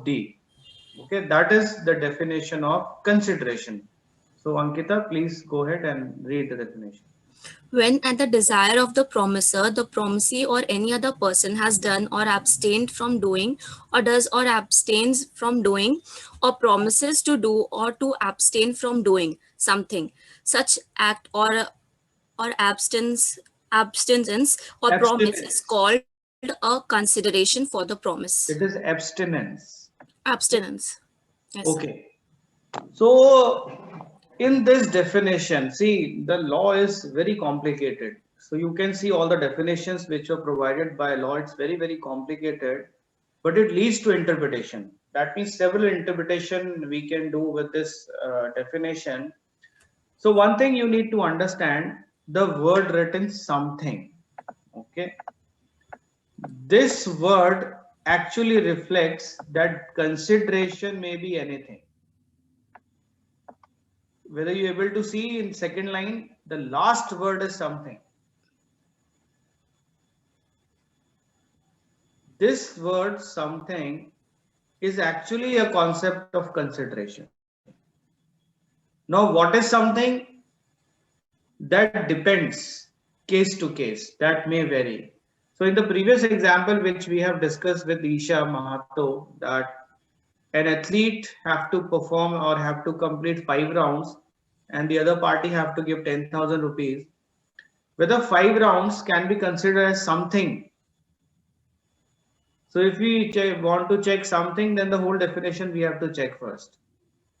D. Okay, that is the definition of consideration. So Ankita, please go ahead and read the definition. When at the desire of the promiser, the promisee or any other person has done or abstained from doing, or does or abstains from doing, or promises to do or to abstain from doing something, such act or abstinence or promise is Abstinence. called a consideration for the promise. It is abstinence. Abstinence. Yes, sir. Okay. So in this definition, see, the law is very complicated. So you can see all the definitions which are provided by law. It's very, very complicated, but it leads to interpretation. That means several interpretation we can do with this definition. So one thing you need to understand, the word written something. Okay. This word actually reflects that consideration may be anything. Whether you're able to see in second line, the last word is something. This word something is actually a concept of consideration. Now, what is something? That depends case to case. That may vary. So in the previous example, which we have discussed with Isha Mahato, that an athlete have to perform or have to complete 5 rounds and the other party have to give 10,000 rupees. Whether 5 rounds can be considered as something. So if we want to check something, then the whole definition we have to check first.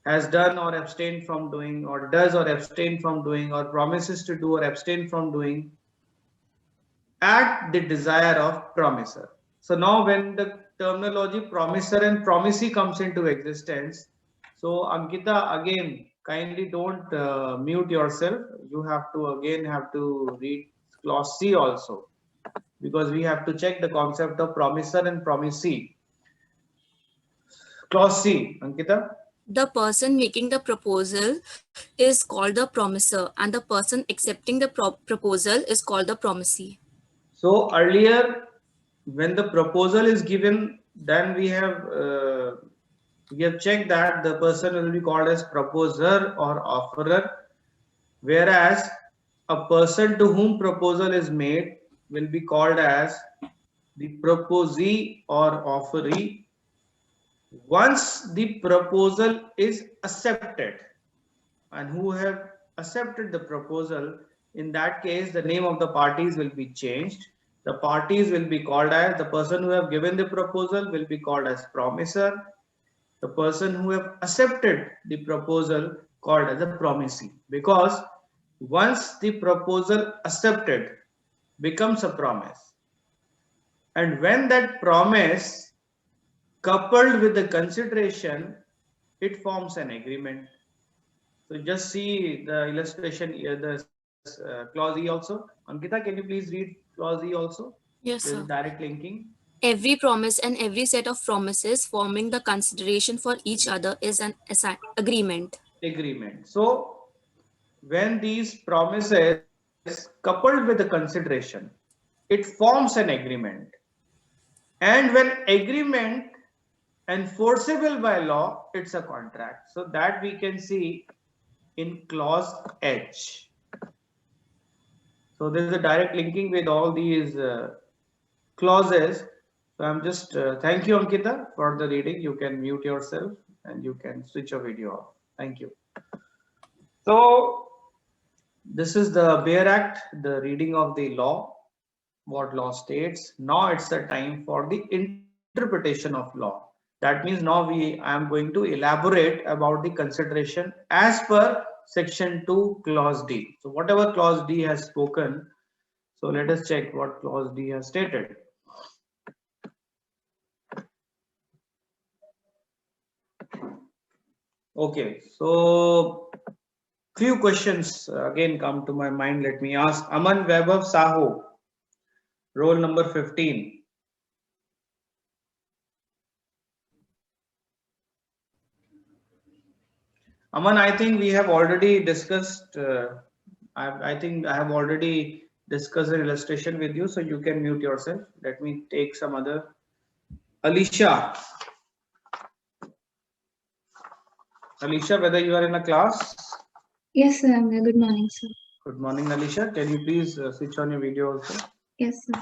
Has done or abstained from doing, or does or abstain from doing, or promises to do or abstain from doing at the desire of promiser. So now when the terminology promiser and promisee comes into existence, so Ankita, again, kindly don't mute yourself. You have to read clause C also, because we have to check the concept of promiser and promisee. Clause C, Ankita. The person making the proposal is called the promiser, and the person accepting the proposal is called the promisee. So earlier, when the proposal is given, then we have checked that the person will be called as proposer or offerer, whereas a person to whom proposal is made will be called as the proposee or offeree. Once the proposal is accepted, and who have accepted the proposal, in that case the name of the parties will be changed. The parties will be called as, the person who have given the proposal will be called as promiser, the person who have accepted the proposal called as a promisee, because once the proposal accepted becomes a promise, and when that promise coupled with the consideration, it forms an agreement. So just see the illustration here, the clause E also. Ankita, can you please read clause E also? Yes, There is sir. direct linking. Every promise and every set of promises forming the consideration for each other is an agreement. Agreement. So when these promises coupled with the consideration, it forms an agreement. And when agreement enforceable by law, it's a contract. So that we can see in clause H. So there's a direct linking with all these clauses. So I'm just thank you, Ankita, for the reading. You can mute yourself and you can switch your video off. Thank you. So this is the Bare Act, the reading of the law, what law states. Now it's the time for the interpretation of law. That means now I am going to elaborate about the consideration as per section 2 clause D. So whatever clause D has spoken, so let us check what clause D has stated. Okay, so few questions again come to my mind. Let me ask. Aman Vaibhav Sahu, roll number 15. Aman, I think we have already discussed. I think I have already discussed an illustration with you, so you can mute yourself. Let me take some other. Alicia, Alicia, whether you are in a class? Yes, sir. Good morning, sir. Good morning, Alicia. Can you please switch on your video also? Yes, sir.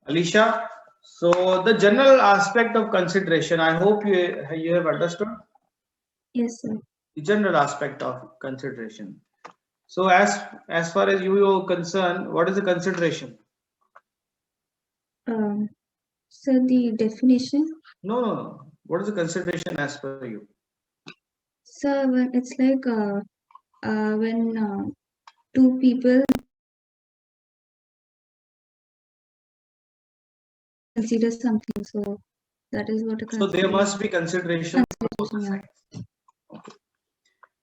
Alicia, so the general aspect of consideration, I hope you have understood Yes, sir. the general aspect of consideration. So as far as you are concerned, what is the consideration? So the definition. No. What is the consideration as per you? So it's like when two people consider something. So that is what a So there must be consideration from both the yeah. sides. Okay.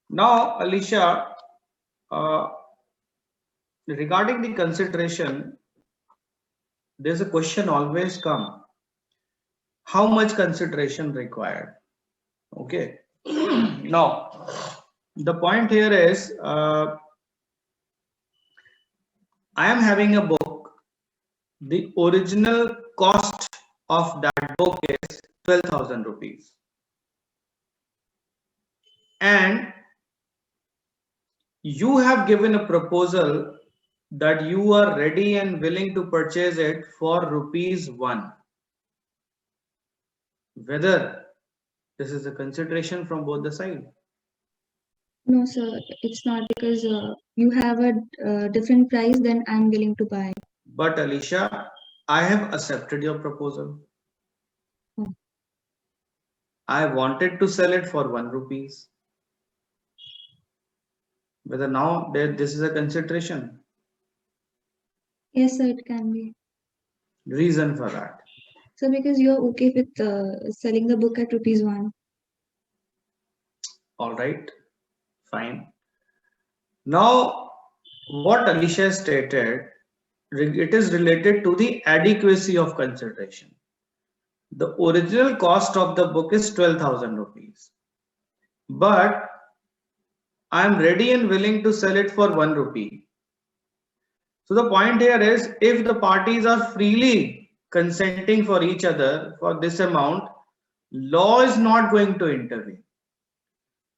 Now, Alicia, regarding the consideration, there's a question always come: how much consideration required? Okay. Now, the point here is, I am having a book. The original cost of that book is 12,000 rupees. And you have given a proposal that you are ready and willing to purchase it for rupees 1. Whether this is a consideration from both the sides. No, sir. It's not, because you have a different price than I'm willing to buy. But Alicia, I have accepted your proposal. Oh. I wanted to sell it for 1 rupees. Whether now this is a consideration. Yes, sir. It can be. Reason for that. So because you're okay with selling the book at rupees 1. All right, fine. Now, what Alicia stated, it is related to the adequacy of consideration. The original cost of the book is 12,000 rupees. But I am ready and willing to sell it for 1 rupee. So the point here is, if the parties are freely consenting for each other for this amount, law is not going to intervene.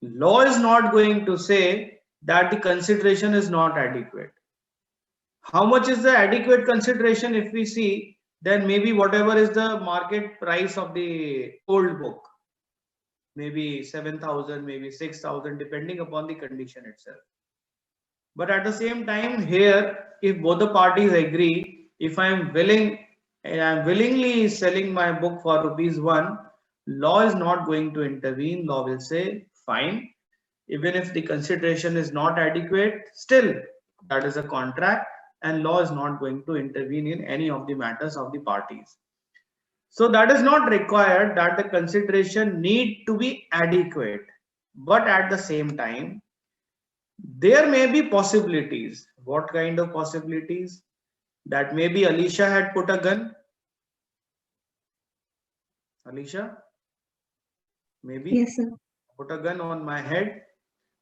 Law is not going to say that the consideration is not adequate. How much is the adequate consideration? If we see, then maybe whatever is the market price of the old book, maybe 7,000, maybe 6,000, depending upon the condition itself. But at the same time here, if both the parties agree, if I am willingly selling my book for rupees 1, law is not going to intervene. Law will say, fine, even if the consideration is not adequate, still that is a contract, and law is not going to intervene in any of the matters of the parties. So that is not required that the consideration need to be adequate, but at the same time, there may be possibilities. What kind of possibilities? That maybe Alicia had put a gun. Alicia, maybe Yes, sir. put a gun on my head.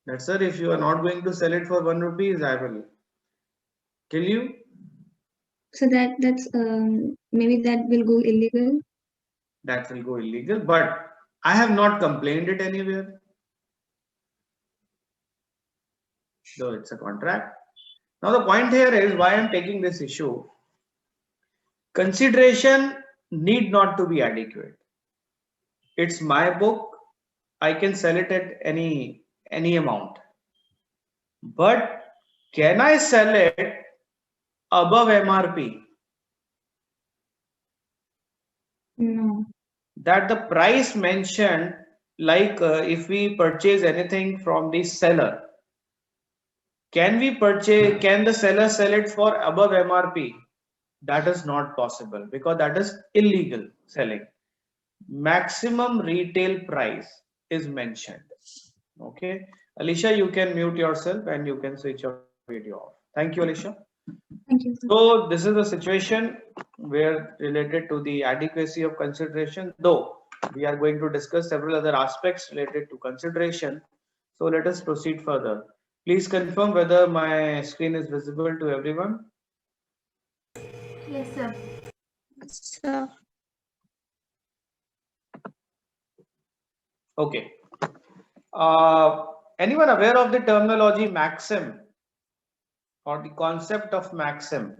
That, sir, if you are not going to sell it for 1 rupees, I will kill you. So that's maybe that will go illegal. That will go illegal, but I have not complained it anywhere. So it's a contract. Now the point here is why I'm taking this issue. Consideration need not to be adequate. It's my book. I can sell it at any amount. But can I sell it above MRP? No. That the price mentioned, like if we purchase anything from the seller, can the seller sell it for above MRP? That is not possible, because that is illegal selling. Maximum retail price is mentioned. Okay, Alicia, you can mute yourself and you can switch your video off. Thank you, Alicia. Thank you, sir. So this is the situation where related to the adequacy of consideration, though we are going to discuss several other aspects related to consideration. So let us proceed further. Please confirm whether my screen is visible to everyone. Yes, sir. Sir. Okay. Anyone aware of the terminology maxim or the concept of maxim?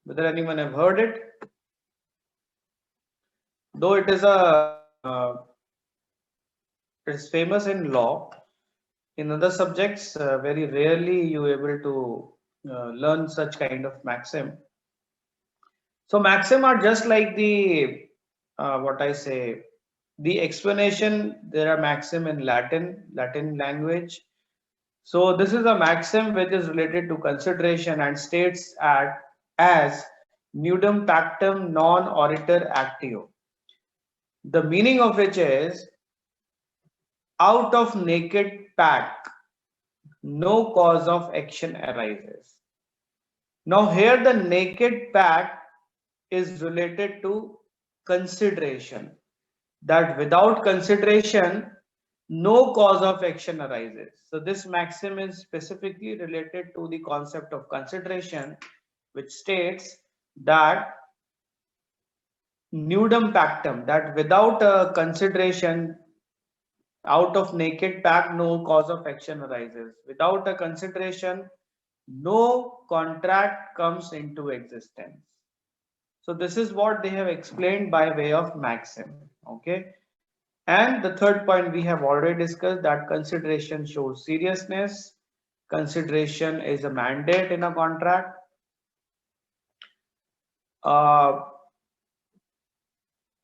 Whether anyone have heard it? Though it is it's famous in law, in other subjects, very rarely you able to learn such kind of maxim. So maxim are just like the what I say, the explanation. There are maxim in Latin language. So this is a maxim which is related to consideration and states as nudum pactum non oritur actio. The meaning of which is out of naked pact, no cause of action arises. Now here the naked pact is related to consideration, that without consideration no cause of action arises. So this maxim is specifically related to the concept of consideration, which states that nudum pactum, that without a consideration, out of naked pact no cause of action arises. Without a consideration no contract comes into existence. So this is what they have explained by way of maxim. Okay. And the third point we have already discussed, that consideration shows seriousness. Consideration is a mandate in a contract.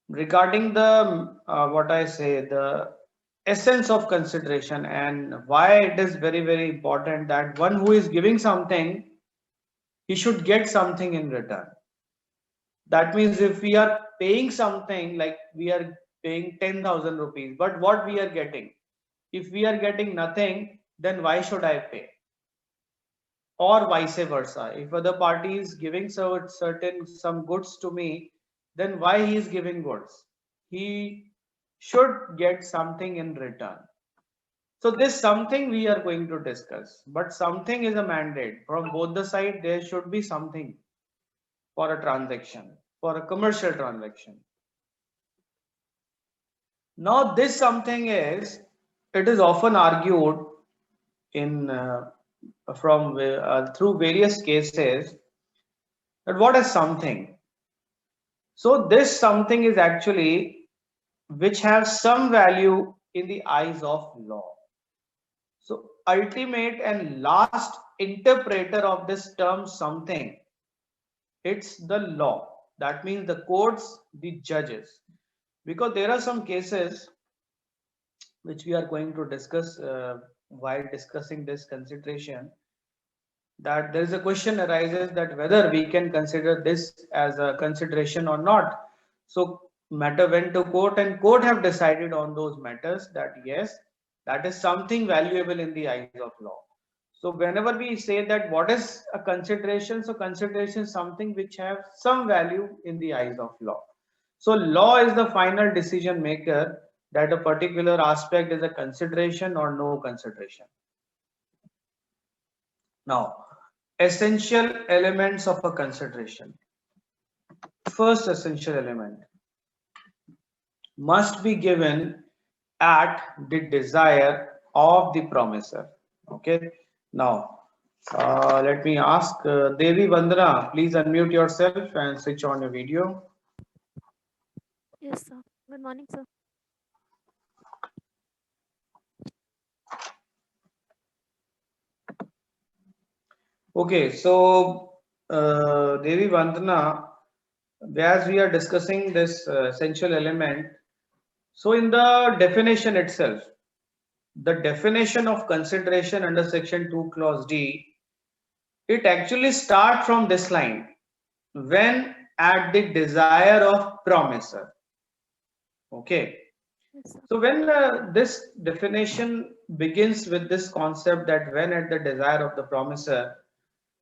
Regarding the what I say, the essence of consideration and why it is very, very important that one who is giving something, he should get something in return. That means if we are paying something, like we are paying 10,000 rupees, but what we are getting, if we are getting nothing, then why should I pay? Or vice versa, if other party is giving some goods to me, then why he is giving goods? He should get something in return. So this something we are going to discuss, but something is a mandate from both the side. There should be something for a transaction, for a commercial transaction. Now this something is, it is often argued in through various cases, that what is something. So this something is actually which has some value in the eyes of law. So ultimate and last interpreter of this term something, it's the law. That means the courts, the judges. Because there are some cases which we are going to discuss while discussing this consideration, that there is a question arises that whether we can consider this as a consideration or not. So matter went to court and court have decided on those matters that yes, that is something valuable in the eyes of law. So whenever we say that what is a consideration, so consideration is something which have some value in the eyes of law. So law is the final decision maker that a particular aspect is a consideration or no consideration. Now, essential elements of a consideration. First essential element must be given at the desire of the promisor. Okay. Now, let me ask Devi Vandana, please unmute yourself and switch on your video. Yes, sir. Good morning, sir. Okay, so Devi Vandana, as we are discussing this essential element, so in the definition itself, the definition of consideration under section 2 clause D, it actually starts from this line, when at the desire of promisor. Okay. Yes, sir. So when this definition begins with this concept that when at the desire of the promisor,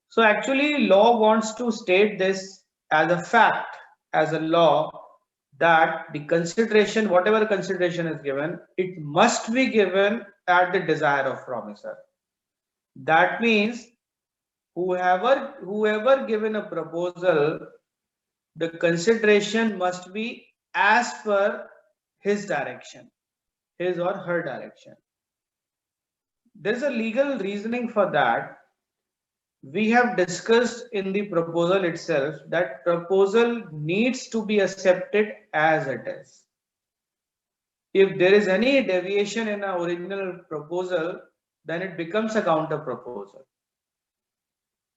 so actually law wants to state this as a fact, as a law, that the consideration, whatever consideration is given, it must be given at the desire of promisor. That means whoever given a proposal, the consideration must be as per his direction. his or her direction. There's a legal reasoning for that. We have discussed in the proposal itself that proposal needs to be accepted as it is. If there is any deviation in our original proposal, then it becomes a counter proposal.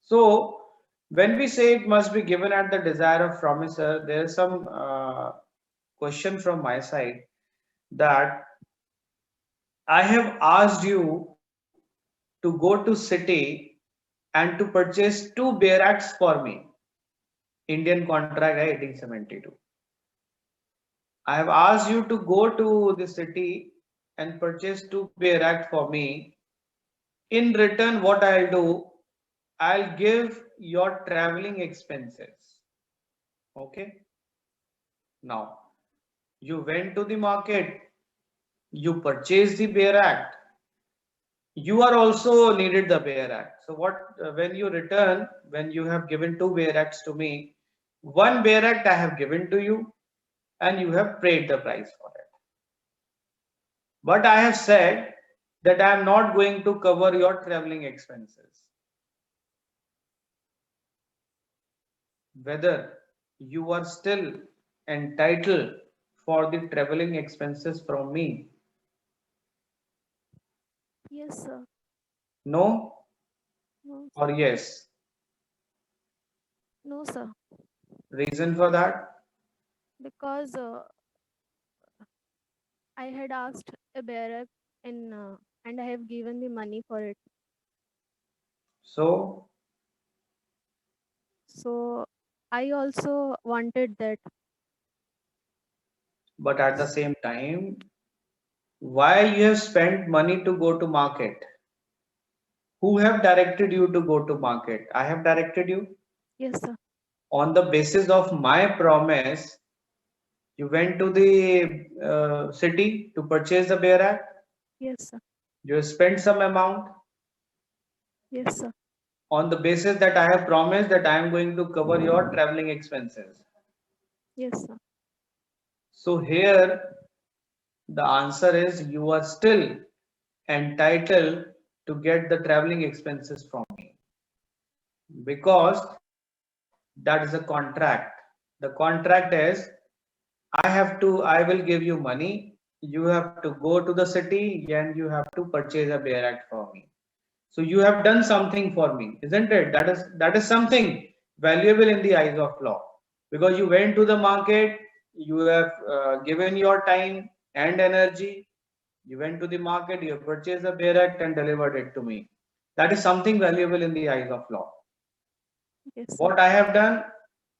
So when we say it must be given at the desire of promisor, there is some question from my side that I have asked you to go to city and to purchase 2 barracks for me. Indian contract 1872. I have asked you to go to the city and purchase 2 barracks for me. In return, what I'll do, I'll give your traveling expenses. Okay. Now, you went to the market, you purchased the barrack. You are also needed the barrack. So when you return, when you have given 2 barracks to me, 1 barrack I have given to you and you have paid the price for it. But I have said that I am not going to cover your traveling expenses. Whether you are still entitled for the traveling expenses from me? Yes, sir. No No, or yes? no, sir. Reason for that? Because I had asked a barrack and I have given the money for it. So, So I also wanted that. but at the same time, why you have spent money to go to market? Who have directed you to go to market? I have directed you. Yes, sir. On the basis of my promise, you went to the city to purchase the barrack. Yes, sir. You have spent some amount. Yes, sir. On the basis that I have promised that I am going to cover your traveling expenses. Yes, sir. So here the answer is you are still entitled to get the traveling expenses from me, because that is a contract. The contract is I will give you money, you have to go to the city and you have to purchase a barrack for me. So you have done something for me, isn't it? That is something valuable in the eyes of law, because you went to the market, you have given your time and energy. You went to the market, you have purchased a barrack and delivered it to me. That is something valuable in the eyes of law. Yes, sir. What I have done,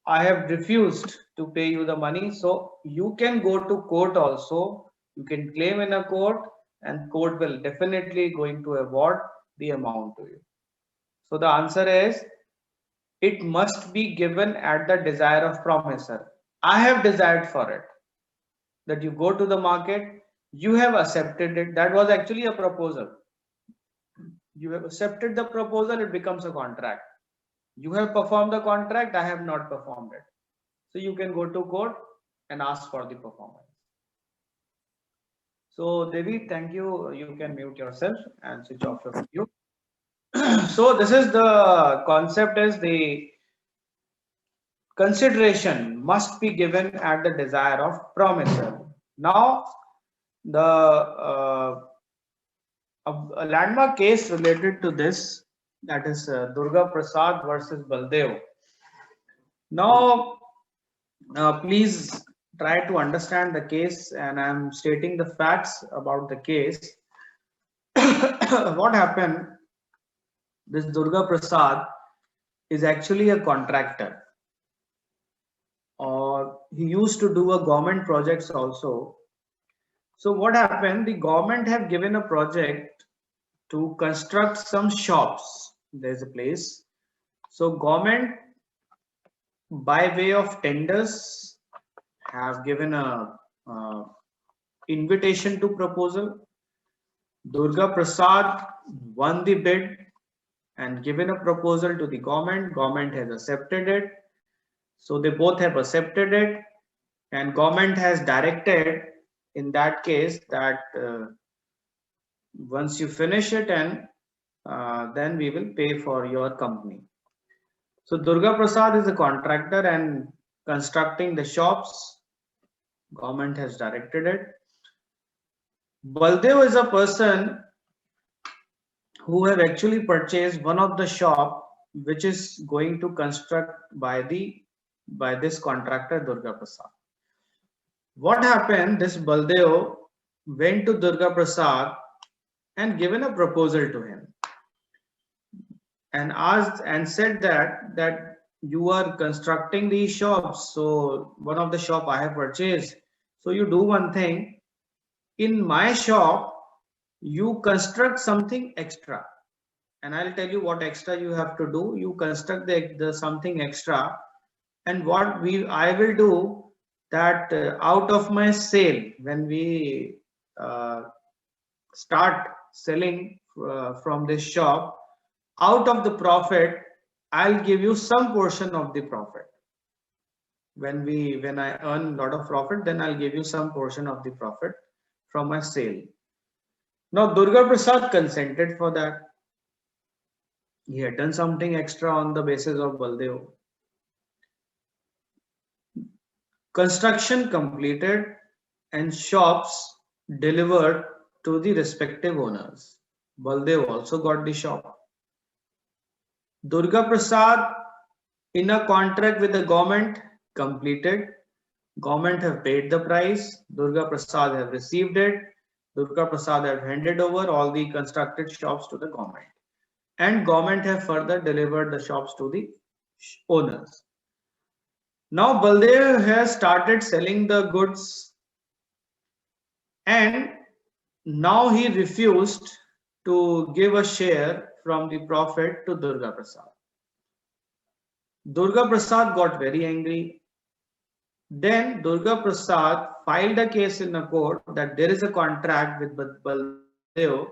I have refused to pay you the money. So you can go to court also. You can claim in a court, and court will definitely going to award the amount to you. So the answer is it must be given at the desire of promisor. I have desired for it that you go to the market. You have accepted it. That was actually a proposal. You have accepted the proposal. It becomes a contract. You have performed the contract. I have not performed it. So you can go to court and ask for the performance. So Devi, thank you. You can mute yourself and switch off your video. So this is the concept, is the consideration must be given at the desire of promisor. Now a landmark case related to this, that is Durga Prasad versus Baldev. Now please try to understand the case, and I'm stating the facts about the case. What happened, this Durga Prasad is actually a contractor, or he used to do a government projects also. So what happened, the government have given a project to construct some shops. There's a place. So government, by way of tenders, have given a invitation to proposal. Durga Prasad won the bid and given a proposal to the government. Government has accepted it. So they both have accepted it, and government has directed in that case that once you finish it, and then we will pay for your company. So Durga Prasad is a contractor and constructing the shops. Government has directed it. Baldev is a person who have actually purchased one of the shop which is going to construct by this contractor Durga Prasad. What happened? This Baldev went to Durga Prasad and given a proposal to him and asked and said that you are constructing these shops. So one of the shop I have purchased. So you do one thing. In my shop, you construct something extra, and I'll tell you what extra you have to do. You construct the something extra, and what I will do that out of my sale, when we start selling from this shop, out of the profit, I'll give you some portion of the profit. When I earn a lot of profit, then I'll give you some portion of the profit from my sale. Now Durga Prasad consented for that. He had done something extra on the basis of Baldev. Construction completed and shops delivered to the respective owners. Baldev also got the shop. Durga Prasad in a contract with the government completed. Government have paid the price. Durga Prasad have received it. Durga Prasad have handed over all the constructed shops to the government. And government have further delivered the shops to the owners. Now Baldev has started selling the goods, and now he refused to give a share from the profit to Durga Prasad. Durga Prasad got very angry. Then Durga Prasad filed a case in a court that there is a contract with Baldev,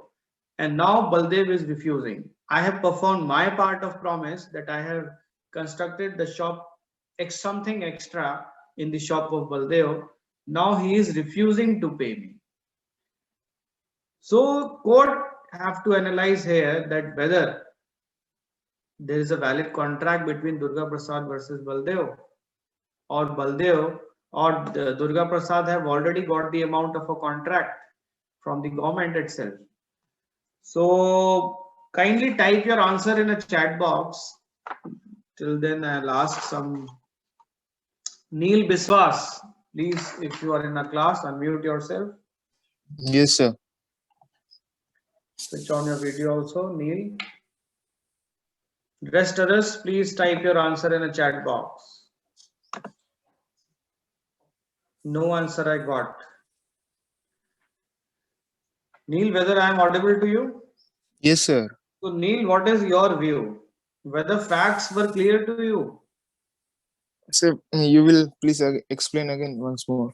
and now Baldev is refusing. I have performed my part of promise that I have constructed the shop something extra in the shop of Baldev. Now he is refusing to pay me. So court have to analyze here that whether there is a valid contract between Durga Prasad versus Baldev, or Baldev or Durga Prasad have already got the amount of a contract from the government itself. So kindly type your answer in a chat box. Till then I'll ask some. Neil Biswas, please, if you are in a class, unmute yourself. Yes, sir. Switch on your video also, Neil. Rest others, please type your answer in a chat box. No answer I got. Neil, whether I am audible to you? Yes, sir. So Neil, what is your view? Whether facts were clear to you? Sir, you will please explain again once more.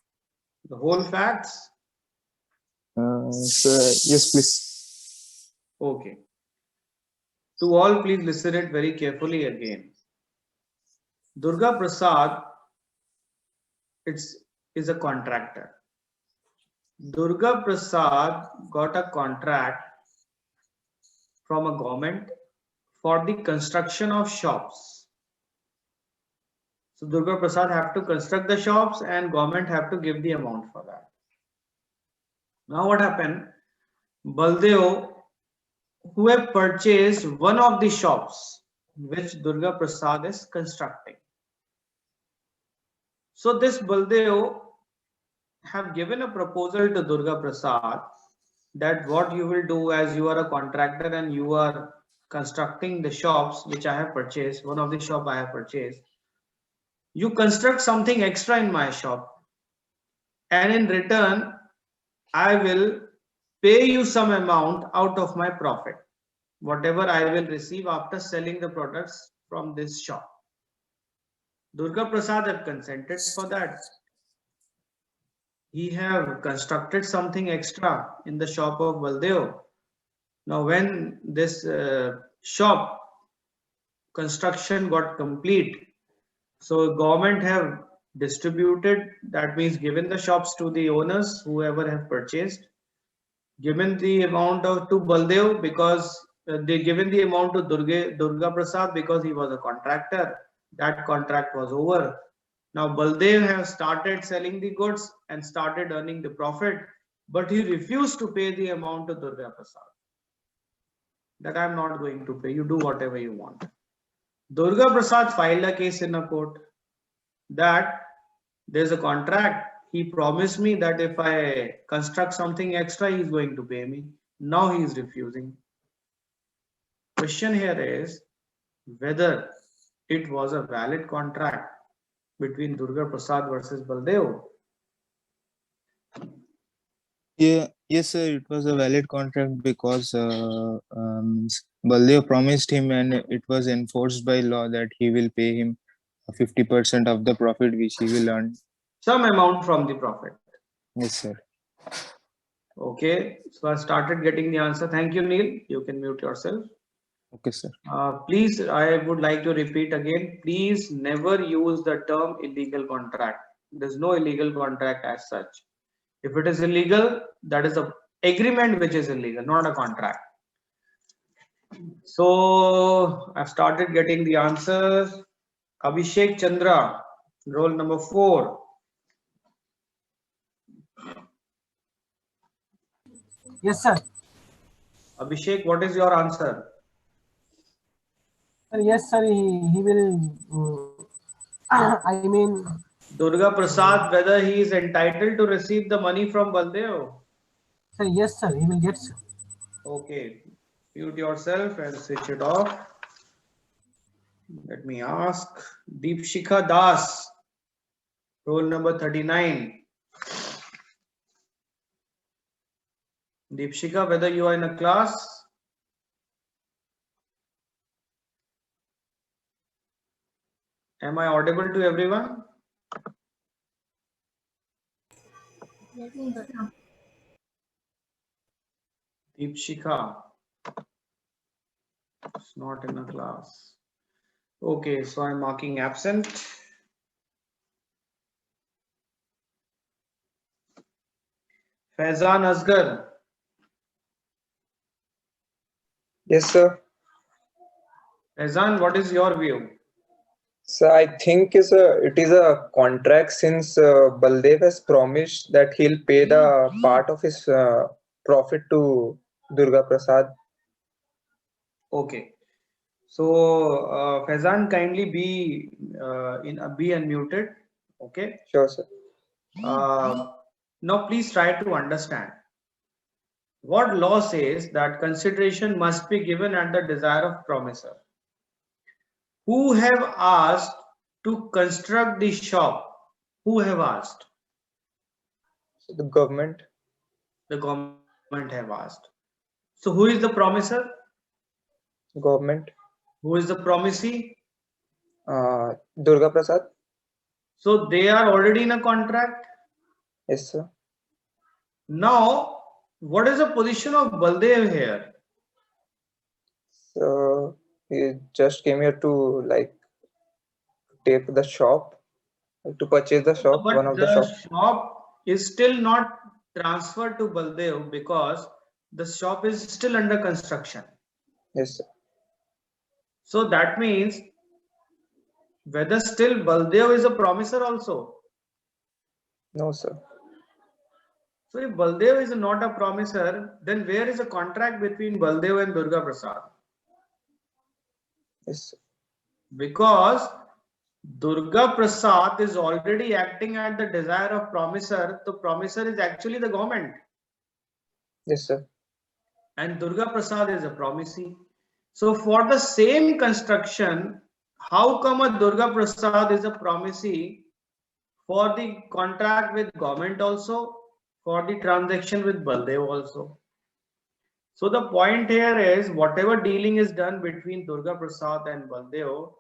The whole facts? Sir, yes, please. Okay. To all, please listen it very carefully again. Durga Prasad is a contractor. Durga Prasad got a contract from a government for the construction of shops. So Durga Prasad have to construct the shops and government have to give the amount for that. Now what happened? Baldev, who have purchased one of the shops which Durga Prasad is constructing. So this Baldev have given a proposal to Durga Prasad that what you will do, as you are a contractor and you are constructing the shops which I have purchased, one of the shop I have purchased, you construct something extra in my shop, and in return I will pay you some amount out of my profit, whatever I will receive after selling the products from this shop. Durga Prasad have consented for that. He have constructed something extra in the shop of Baldev. Now when this shop construction got complete, so government have distributed, that means given the shops to the owners, whoever have purchased, given the amount of to Baldev because they given the amount to Durga Prasad because he was a contractor. That contract was over. Now Baldev have started selling the goods and started earning the profit, but he refused to pay the amount to Durga Prasad. That I'm not going to pay. You do whatever you want. Durga Prasad filed a case in a court that there's a contract. He promised me that if I construct something extra, he's going to pay me. Now he's refusing. Question here is whether it was a valid contract between Durga Prasad versus Baldev. Yeah, yes, sir. It was a valid contract because Baldev promised him, and it was enforced by law that he will pay him 50% of the profit which he will earn. Some amount from the profit. Yes, sir. Okay, so I started getting the answer. Thank you, Neil. You can mute yourself. Okay, sir. Please, I would like to repeat again. Please never use the term illegal contract. There's no illegal contract as such. If it is illegal, that is an agreement which is illegal, not a contract. So I've started getting the answers. Abhishek Chandra, roll number 4. Yes, sir. Abhishek, what is your answer? Yes, sir. He will. I mean, Durga Prasad, whether he is entitled to receive the money from Baldev? sir. Yes, sir. He will get, sir. Okay, mute yourself and switch it off. Let me ask Deepshikha Das, roll number 39. Deepshikha, whether you are in a class? Am I audible to everyone? Deepshikha, it's not in a class. Okay, so I'm marking absent. Faizan Asgar. Yes, sir. Faizan, what is your view? So I think it is a contract since Baldev has promised that he'll pay the part of his profit to Durga Prasad. Okay. So Faizan, kindly be unmuted. Okay. Sure, sir. Now please try to understand. What law says that consideration must be given at the desire of promisor. Who have asked to construct the shop? Who have asked? So the government. The government have asked. So who is the promisor? Government. Who is the promisee? Durga Prasad. So they are already in a contract. Yes, sir. Now, what is the position of Baldev here? So he just came here to take the shop, to purchase the shop, But one of the the shops. shop is still not transferred to Baldev because the shop is still under construction. Yes, sir. So that means whether still Baldev is a promisor also. No, sir. So if Baldev is not a promisor, then where is the contract between Baldev and Durga Prasad? Yes, sir. Because Durga Prasad is already acting at the desire of promisor. The promisor is actually the government. Yes, sir. And Durga Prasad is a promisee. So for the same construction, how come a Durga Prasad is a promisee for the contract with government also, for the transaction with Baldev also? So the point here is whatever dealing is done between Durga Prasad and Baldev,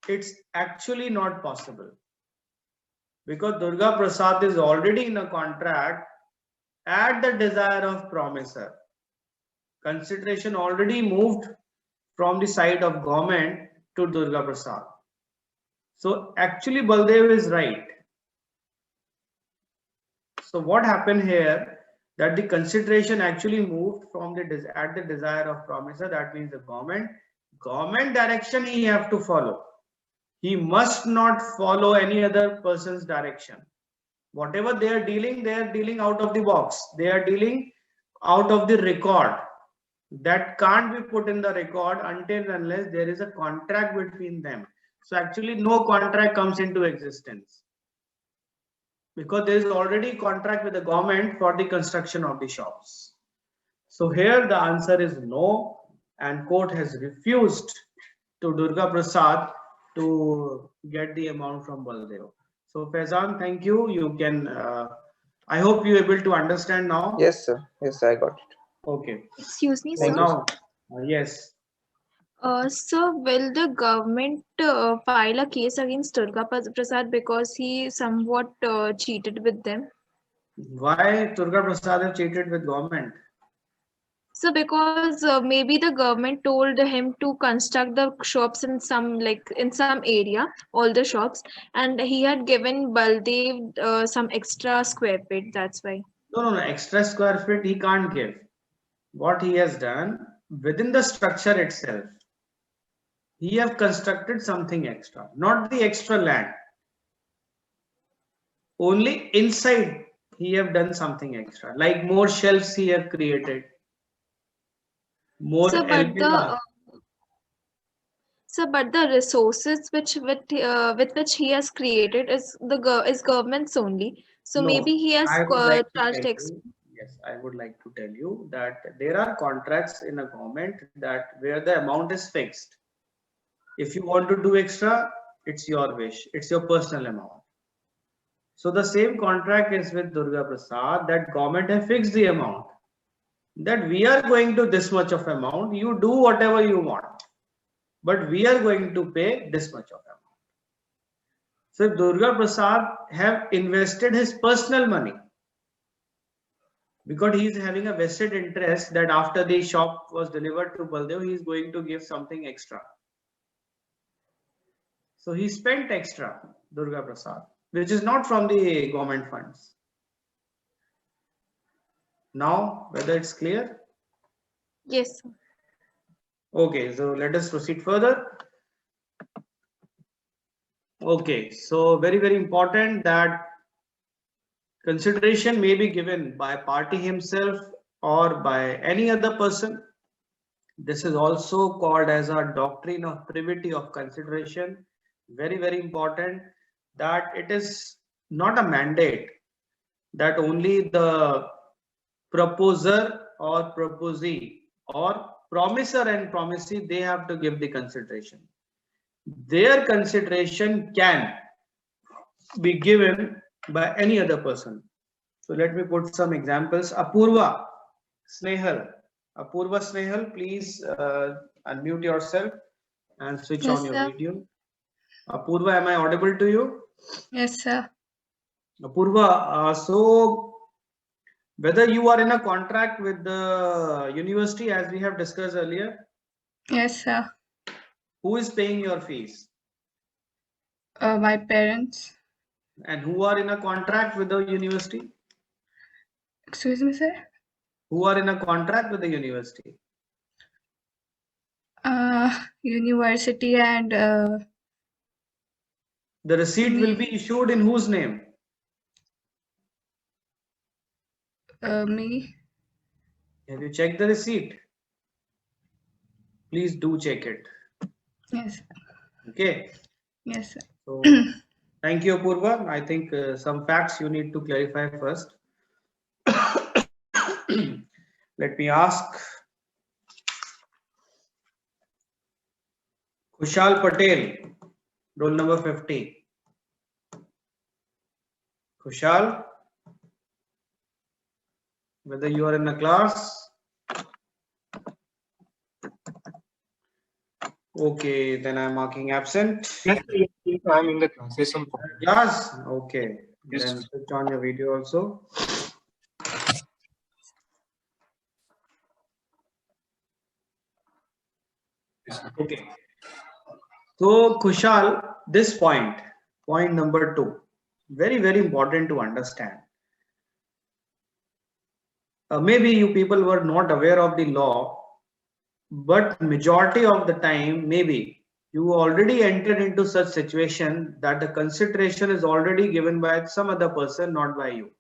it's actually not possible because Durga Prasad is already in a contract at the desire of promisor. Consideration already moved from the side of government to Durga Prasad. So actually Baldev is right. So what happened here, that the consideration actually moved from at the desire of promisor, that means the government direction he have to follow. He must not follow any other person's direction. Whatever they are dealing out of the box. They are dealing out of the record. That can't be put in the record until and unless there is a contract between them. So actually no contract comes into existence, because there is already contract with the government for the construction of the shops. So here the answer is no, and court has refused to Durga Prasad to get the amount from Baldev. So Faizan, thank you. You can, I hope you're able to understand now. Yes, sir. Yes, I got it. Okay. Excuse me, So sir. now, yes. So will the government file a case against Durga Prasad because he somewhat cheated with them? Why Durga Prasad have cheated with government? So because maybe the government told him to construct the shops in some area, all the shops, and he had given Baldev some extra square feet. That's why. No. Extra square feet he can't give. What he has done within the structure itself, he have constructed something extra, not the extra land. Only inside he have done something extra, like more shelves he have created. More So, but the resources with which he has created is government's only. So No, maybe he has I would like to charged tell tax. you, yes, I would like to tell you that there are contracts in a government that where the amount is fixed. If you want to do extra, it's your wish, it's your personal amount. So the same contract is with Durga Prasad, that government has fixed the amount, that we are going to this much of amount, you do whatever you want, but we are going to pay this much of amount. So Durga Prasad have invested his personal money, because he is having a vested interest that after the shop was delivered to Baldev, he is going to give something extra. So he spent extra, Durga Prasad, which is not from the government funds. Now, whether it's clear? Yes. Okay, so let us proceed further. Okay, so very important that consideration may be given by party himself or by any other person. This is also called as a doctrine of privity of consideration. Very important that it is not a mandate that only the proposer or proposee or promiser and promisee, they have to give the consideration. Their consideration can be given by any other person. So let me put some examples. Apurva Snehal. Apurva Snehal, please unmute yourself and switch on your video. Apurva, am I audible to you? Yes, sir. Apurva, so whether you are in a contract with the university as we have discussed earlier? Yes, sir. Who is paying your fees? My parents. And who are in a contract with the university? Excuse me, sir? Who are in a contract with the university? University and the receipt will be issued in whose name? Me. Have you checked the receipt? Please do check it. Yes. Okay. Yes, sir. So, thank you, Apurva. I think some facts you need to clarify first. Let me ask Kushal Patel, roll number 50. Kushal, whether you are in a class? Okay, then I'm marking absent. Yes, I'm in the class. Yes, Class? Okay. Yes. Then switch on your video also. Okay. So Kushal, this point number 2, very important to understand. maybe you people were not aware of the law, but majority of the time, maybe you already entered into such situation that the consideration is already given by some other person, not by you.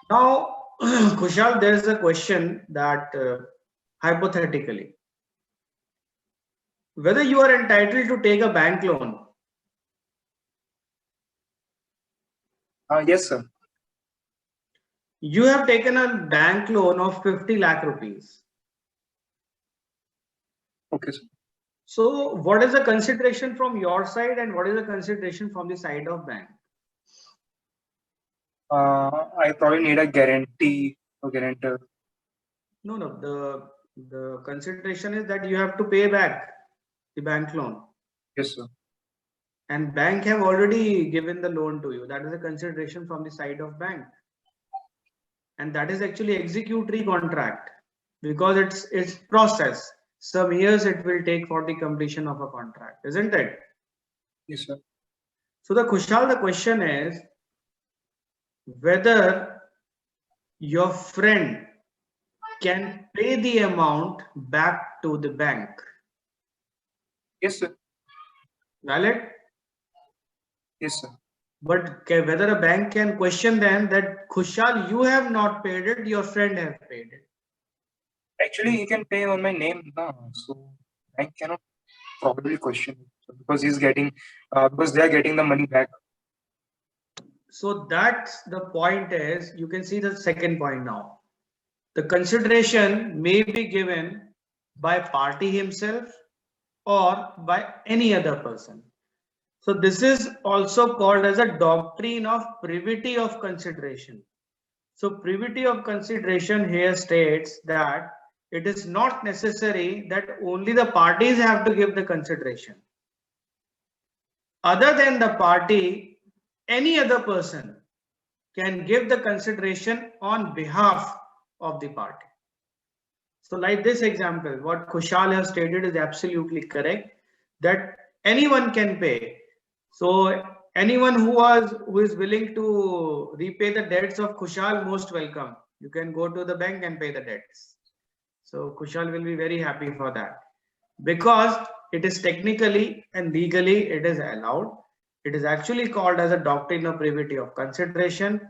Now, Kushal, there is a question that hypothetically, whether you are entitled to take a bank loan. Yes, sir. You have taken a bank loan of 50 lakh rupees. Okay, sir. So what is the consideration from your side and what is the consideration from the side of bank? I probably need a guarantee or guarantor. No, the consideration is that you have to pay back the bank loan. Yes, sir. And bank have already given the loan to you. That is a consideration from the side of bank. And that is actually executory contract because it's process. Some years it will take for the completion of a contract, isn't it? Yes, sir. So the question is whether your friend can pay the amount back to the bank. Yes, sir. Valid? Yes, sir. But whether a bank can question then that Kushal, you have not paid it, your friend have paid it. Actually, he can pay on my name now, so I cannot probably question it because he's getting because they are getting the money back. So that's the point is you can see the second point now. The consideration may be given by party himself or by any other person. So this is also called as a doctrine of privity of consideration. So privity of consideration here states that it is not necessary that only the parties have to give the consideration. Other than the party, any other person can give the consideration on behalf of the party. So like this example, what Kushal has stated is absolutely correct, that anyone can pay. So anyone who is willing to repay the debts of Kushal, most welcome. You can go to the bank and pay the debts. So Kushal will be very happy for that because it is technically and legally it is allowed. It is actually called as a doctrine of privity of consideration,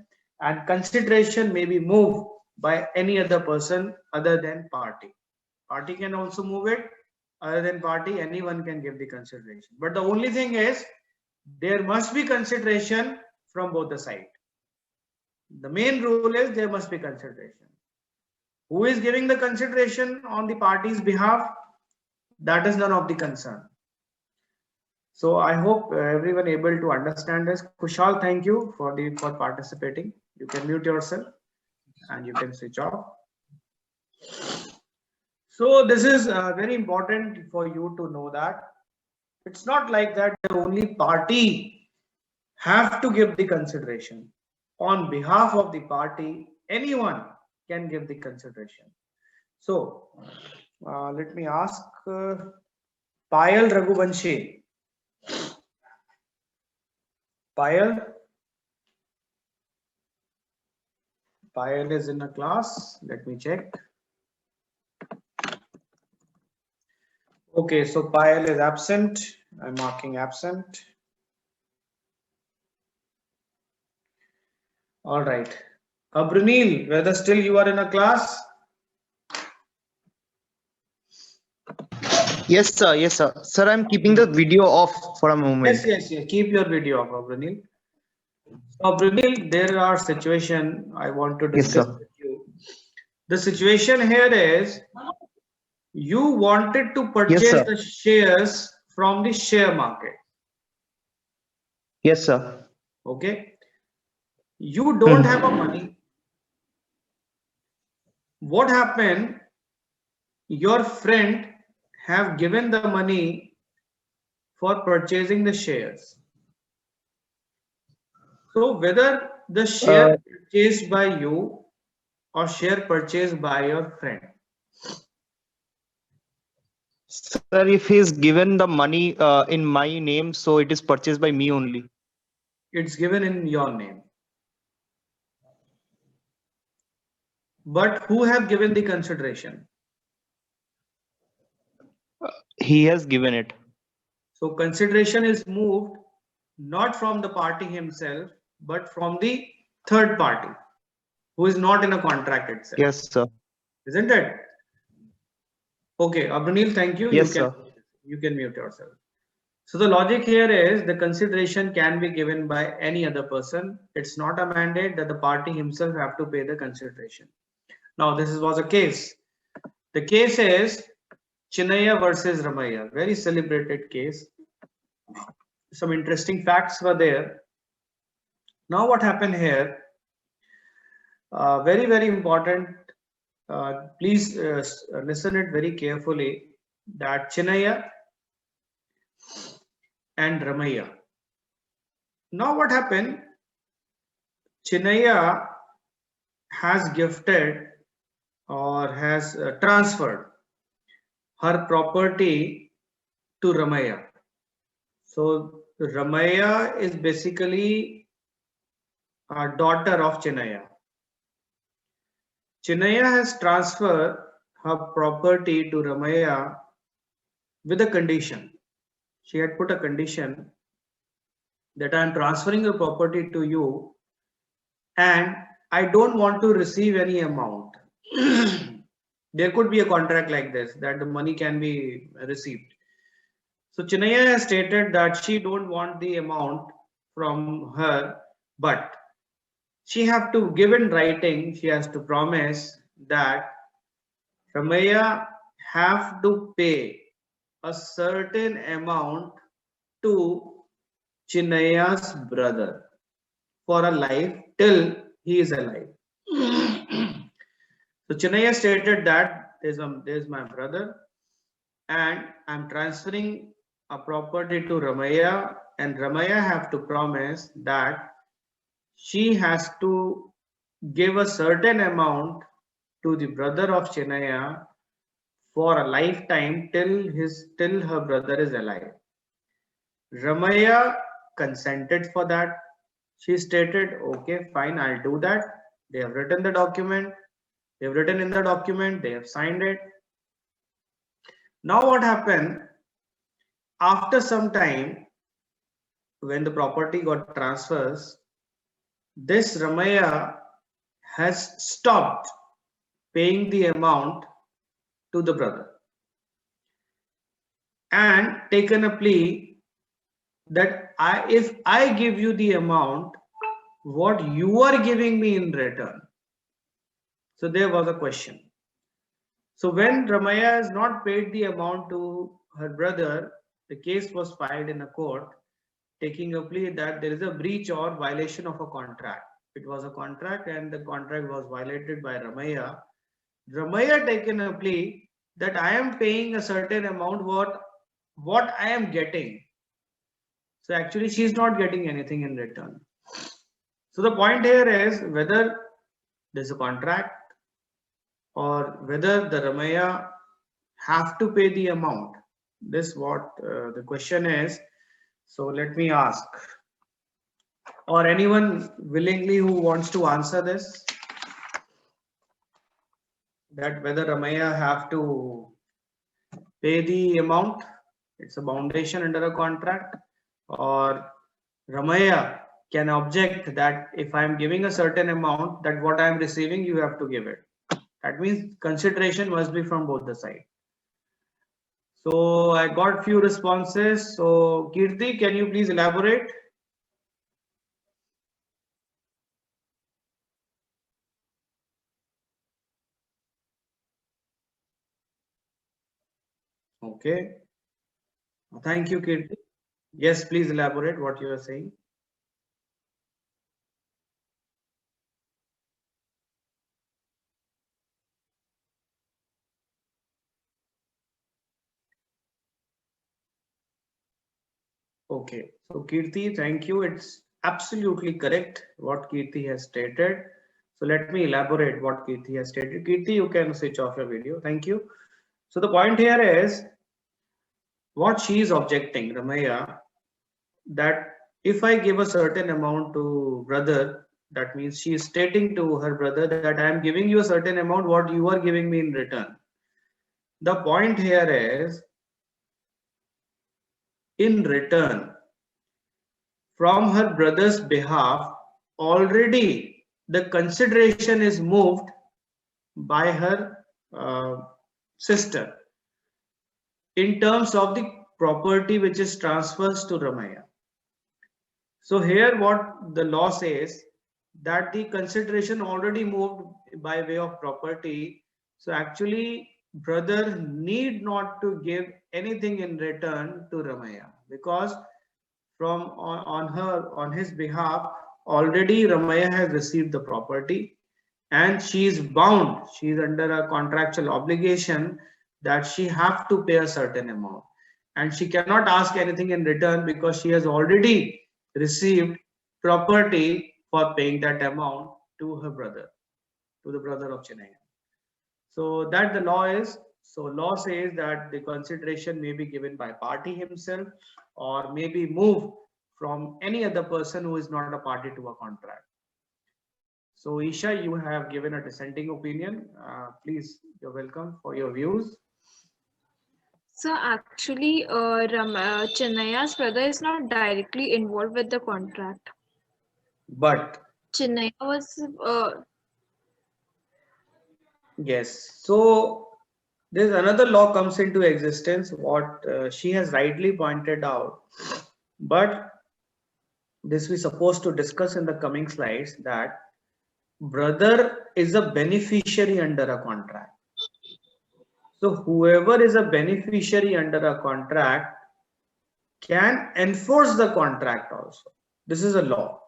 and consideration may be moved by any other person other than party. Party can also move it. Other than party, anyone can give the consideration. But the only thing is there must be consideration from both the sides. The main rule is there must be consideration. Who is giving the consideration on the party's behalf? That is none of the concern. So I hope everyone able to understand this. Kushal, thank you for participating. You can mute yourself and you can switch off. So this is very important for you to know that it's not like that the only party have to give the consideration. On behalf of the party, anyone can give the consideration. So let me ask Payal Raghuvanshi. Payal is in a class. Let me check. Okay, so Payal is absent. I'm marking absent. All right. Abranil, whether still you are in a class? Yes, sir. Yes, sir. Sir, I'm keeping the video off for a moment. Yes. Keep your video off, Abranil. So, Abranil, there are situations I want to discuss with you. The situation here is you wanted to purchase the shares from the share market. Yes, sir. Okay. You don't have a money. What happened? Your friend have given the money for purchasing the shares. So whether the share purchased by you or share purchased by your friend. Sir, if he's given the money in my name, so it is purchased by me only. It's given in your name. but who have given the consideration? He has given it. So consideration is moved not from the party himself, but from the third party who is not in a contract itself. Yes, sir. Isn't it? Okay, Abdunil, thank you. Yes, sir. You can mute yourself. So the logic here is the consideration can be given by any other person. It's not a mandate that the party himself have to pay the consideration. Now this was a case. The case is Chinnaya versus Ramaiah, very celebrated case. Some interesting facts were there. Now what happened here? Very, very important. Please listen it very carefully. That Chinnaya and Ramaiah. Now what happened? Chinnaya has gifted or has transferred her property to Ramaiah. So Ramaiah is basically a daughter of Chinnaya. Chinnaya has transferred her property to Ramaiah with a condition. She had put a condition that I am transferring the property to you and I don't want to receive any amount. There could be a contract like this, that the money can be received. So Chinnaya has stated that she don't want the amount from her, but she have to give in writing, she has to promise that Ramaiah have to pay a certain amount to Chinnaya's brother for a life till he is alive. So Chinnaya stated that there's my brother and I'm transferring a property to Ramaiah, and Ramaiah have to promise that she has to give a certain amount to the brother of Chinnaya for a lifetime till her brother is alive. Ramaiah consented for that. She stated, okay, fine, I'll do that. They have written the document. They've written in the document, they have signed it. Now what happened? After some time, when the property got transfers, this Ramaiah has stopped paying the amount to the brother and taken a plea that if I give you the amount, what you are giving me in return. So there was a question. So when Ramaiah has not paid the amount to her brother, the case was filed in a court taking a plea that there is a breach or violation of a contract. It was a contract and the contract was violated by Ramaiah. Ramaiah taken a plea that I am paying a certain amount what I am getting. So actually she is not getting anything in return. So the point here is whether there's a contract or whether the Ramaiah have to pay the amount. This what the question is. So let me ask, or anyone willingly who wants to answer this, that whether Ramaiah have to pay the amount, it's a foundation under a contract, or Ramaiah can object that if I am giving a certain amount, that what I am receiving, you have to give it. That means consideration must be from both the sides. So I got few responses. So Kirti, can you please elaborate? Okay. Thank you, Kirti. Yes, please elaborate what you are saying. Okay, so Kirti, thank you. It's absolutely correct what Kirti has stated. So let me elaborate what Kirti has stated. Kirti, you can switch off your video. Thank you. So the point here is what she is objecting, Ramaiah, that if I give a certain amount to brother, That means she is stating to her brother that I am giving you a certain amount, what you are giving me in return. The point here is, in return, from her brother's behalf, already the consideration is moved by her sister in terms of the property which is transferred to Ramaya. So here what the law says, that the consideration already moved by way of property. So actually brother need not to give anything in return to Ramaya, because from on his behalf already Ramaya has received the property, and she is bound, she is under a contractual obligation that she have to pay a certain amount, and she cannot ask anything in return because she has already received property for paying that amount to her brother, to the brother of Chinaya. So that the law is, so law says that the consideration may be given by party himself or may be moved from any other person who is not a party to a contract. So Isha, you have given a dissenting opinion. Please, you're welcome for your views. So actually, Chinnaya's brother is not directly involved with the contract. But Chinnaya was yes, so there's another law comes into existence, what she has rightly pointed out, but this we supposed to discuss in the coming slides, that brother is a beneficiary under a contract. So whoever is a beneficiary under a contract can enforce the contract also. This is a law.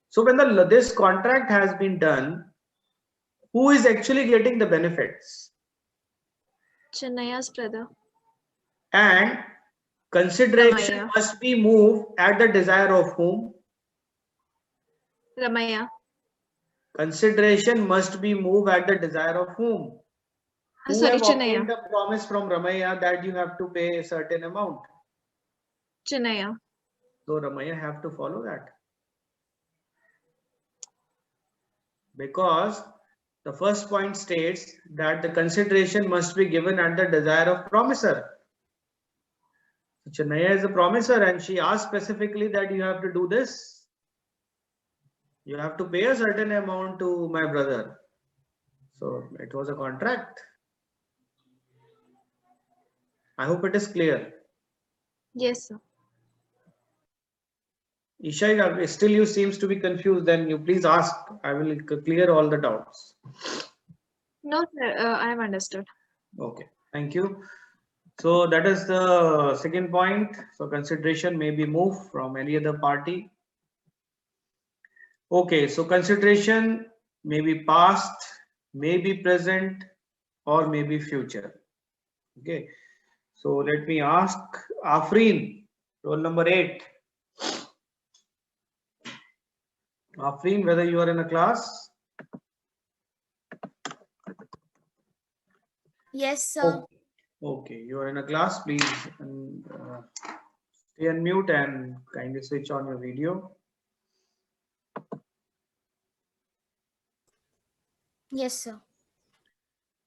So when this contract has been done, who is actually getting the benefits? Chinnaya's brother. And consideration Ramaya. must be moved at the desire of whom? Ramaya. Consideration must be moved at the desire of whom? Who Sorry, have Chinaya. obtained a promise from Ramaya that you have to pay a certain amount? Chinaya. So Ramaya have to follow that. Because the first point states that the consideration must be given at the desire of promiser. So Chinaya is a promiser and she asked specifically that you have to do this. You have to pay a certain amount to my brother. So it was a contract. I hope it is clear. Yes, sir. Isha, still you seems to be confused, then you please ask. I will clear all the doubts. No, sir, I have understood. Okay, thank you. So that is the second point. So consideration may be moved from any other party. Okay, so consideration may be past, may be present, or may be future. Okay, so let me ask Afreen, roll number 8. Afreen, whether you are in a class? Yes, sir. Okay, you are in a class. Please stay on mute and kindly switch on your video. Yes, sir.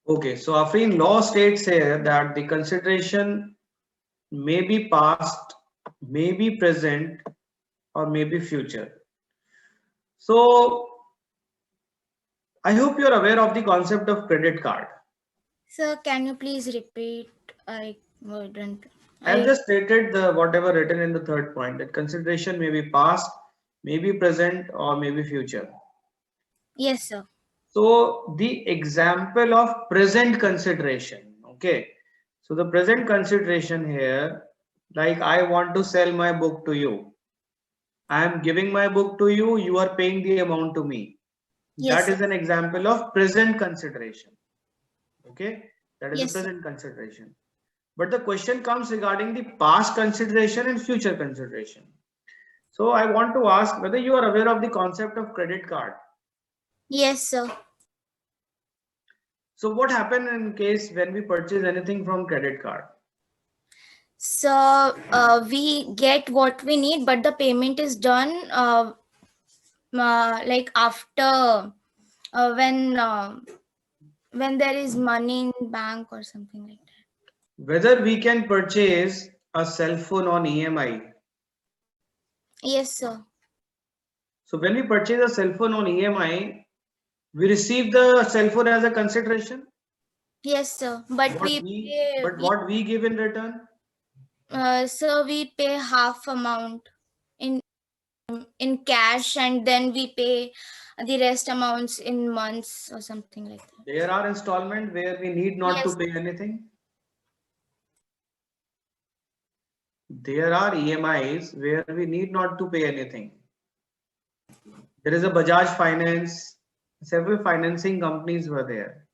Okay, so Afreen, law states here that the consideration may be past, may be present, or may be future. So I hope you are aware of the concept of credit card. Sir, can you please repeat? I wouldn't. I have just stated the whatever written in the third point, that consideration may be past, may be present, or may be future. Yes, sir. So the example of present consideration, okay. So the present consideration here, like I want to sell my book to you. I am giving my book to you, you are paying the amount to me. Yes, That is an example of present consideration. Okay, that is Yes, a present consideration. But the question comes regarding the past consideration and future consideration. So I want to ask whether you are aware of the concept of credit card. Yes, sir. So what happened in case when we purchase anything from credit card? So we get what we need, but the payment is done like after when there is money in bank or something like that. Whether we can purchase a cell phone on EMI. Yes, sir. So when we purchase a cell phone on EMI, we receive the cell phone as a consideration. Yes, sir. But what we give in return? So we pay half amount in cash, and then we pay the rest amounts in months or something like that. There are installments where we need not to pay anything. There are EMIs where we need not to pay anything. There is a Bajaj Finance, several financing companies were there.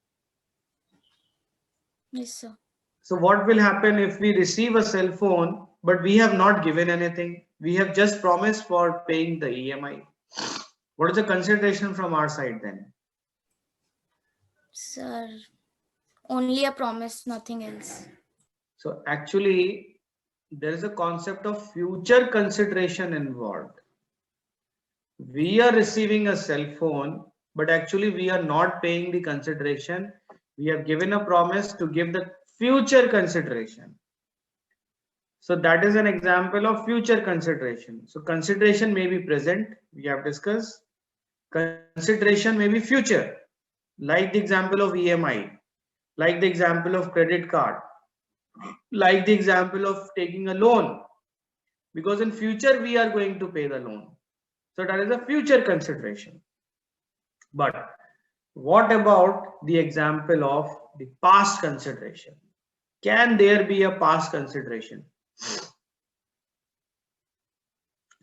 Yes, sir. So what will happen if we receive a cell phone, but we have not given anything? We have just promised for paying the EMI. What is the consideration from our side then? Sir, only a promise, nothing else. So actually, there is a concept of future consideration involved. We are receiving a cell phone, but actually we are not paying the consideration. We have given a promise to give the future consideration. So that is an example of future consideration. So consideration may be present, we have discussed. Consideration may be future, like the example of EMI, like the example of credit card, like the example of taking a loan, because in future we are going to pay the loan. So that is a future consideration. But what about the example of the past consideration? Can there be a past consideration?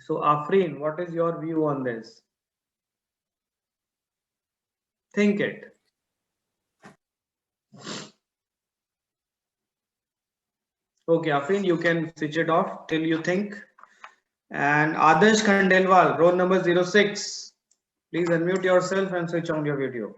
So Afreen, what is your view on this? Think it. Okay, Afreen, you can switch it off till you think. And Adarsh Khandelwal, roll number 06. Please unmute yourself and switch on your video.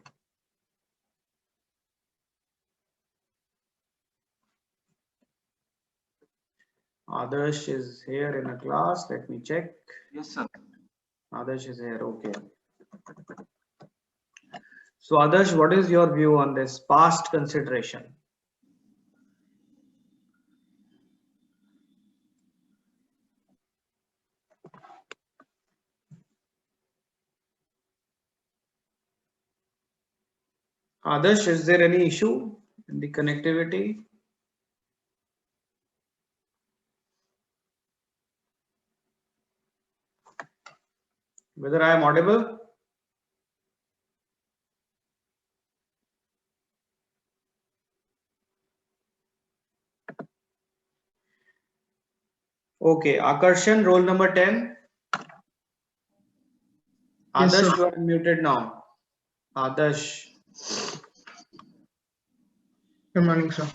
Adarsh is here in a class. Let me check. Yes, sir. Adarsh is here. Okay. So Adarsh, what is your view on this past consideration? Adarsh, is there any issue in the connectivity? Whether I am audible? Okay, Akarshan, roll number 10. Yes, Adarsh, sir. you are muted now. Adarsh. Good morning, sir.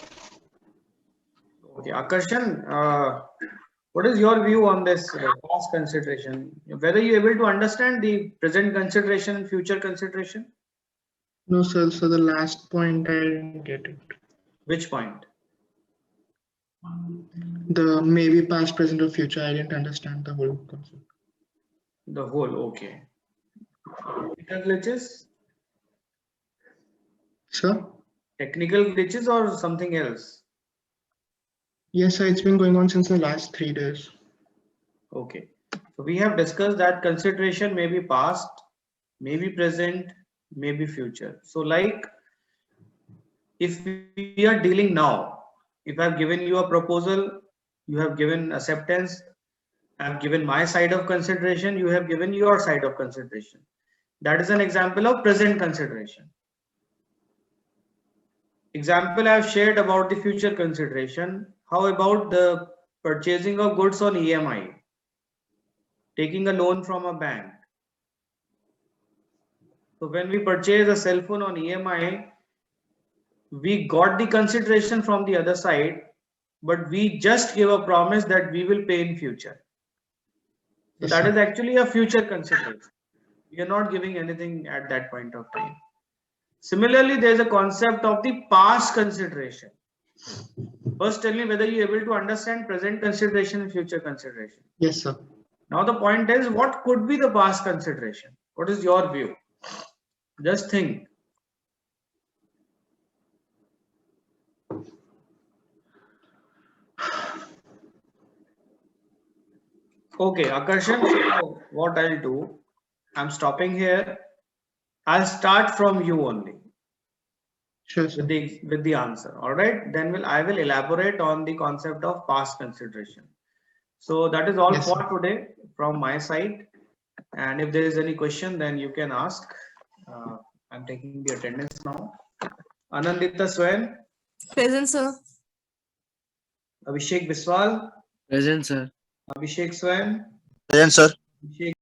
Okay, Akarshan, what is your view on this past consideration? Whether you are able to understand the present consideration and future consideration? No, sir. So the last point I didn't get it. Which point? The maybe past, present, or future. I didn't understand the whole concept. The whole, okay. Technical glitches? Sir? Technical glitches or something else? Yes, sir. It's been going on since the last 3 days. Okay. So we have discussed that consideration may be past, may be present, may be future. So like if we are dealing now, if I've given you a proposal, you have given acceptance, I've given my side of consideration, you have given your side of consideration. That is an example of present consideration. Example I've shared about the future consideration. How about the purchasing of goods on EMI? Taking a loan from a bank. So when we purchase a cell phone on EMI, we got the consideration from the other side, but we just gave a promise that we will pay in future. So Yes, that sir. is actually a future consideration. We are not giving anything at that point of time. Similarly, there is a concept of the past consideration. First, tell me whether you are able to understand present consideration and future consideration. Yes, sir. Now the point is, what could be the past consideration? What is your view? Just think. Okay, Akarshan, so what I'll do, I'm stopping here. I'll start from you only. Sure, with the answer. All right, then I will elaborate on the concept of past consideration. So that is all Yes, for sir. today from my side. And if there is any question, then you can ask. I'm taking the attendance now. Anandita Swain, Present, sir. Abhishek Biswal, Present, sir. Abhishek Swain, Present, sir. Abhishek